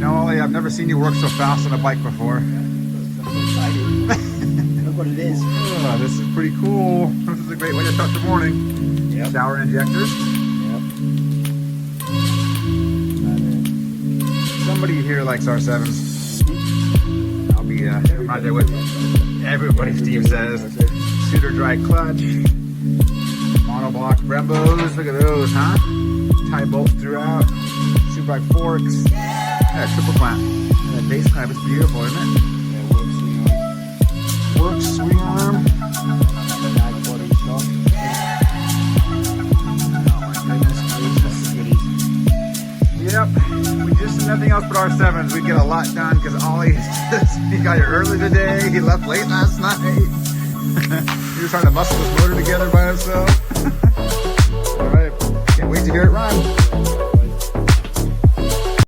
know, Ollie, I've never seen you work so fast on a bike before. Look what it is. Oh, this is pretty cool. This is a great way to start the morning. Yep. Shower injectors. Yep. Somebody here likes R7s. I'll be right there with everybody, Steve says. Suitor dry clutch. Monoblock Brembos. Look at those, huh? Tie bolts throughout. 2x forks. Yeah, triple clamp. That base clamp is beautiful, isn't it? Works, swing arm. Yep, we just did nothing else but R7s. We get a lot done because Ollie, he got here early today. He left late last night. He was trying to muscle his motor together by himself. All right, can't wait to hear it run.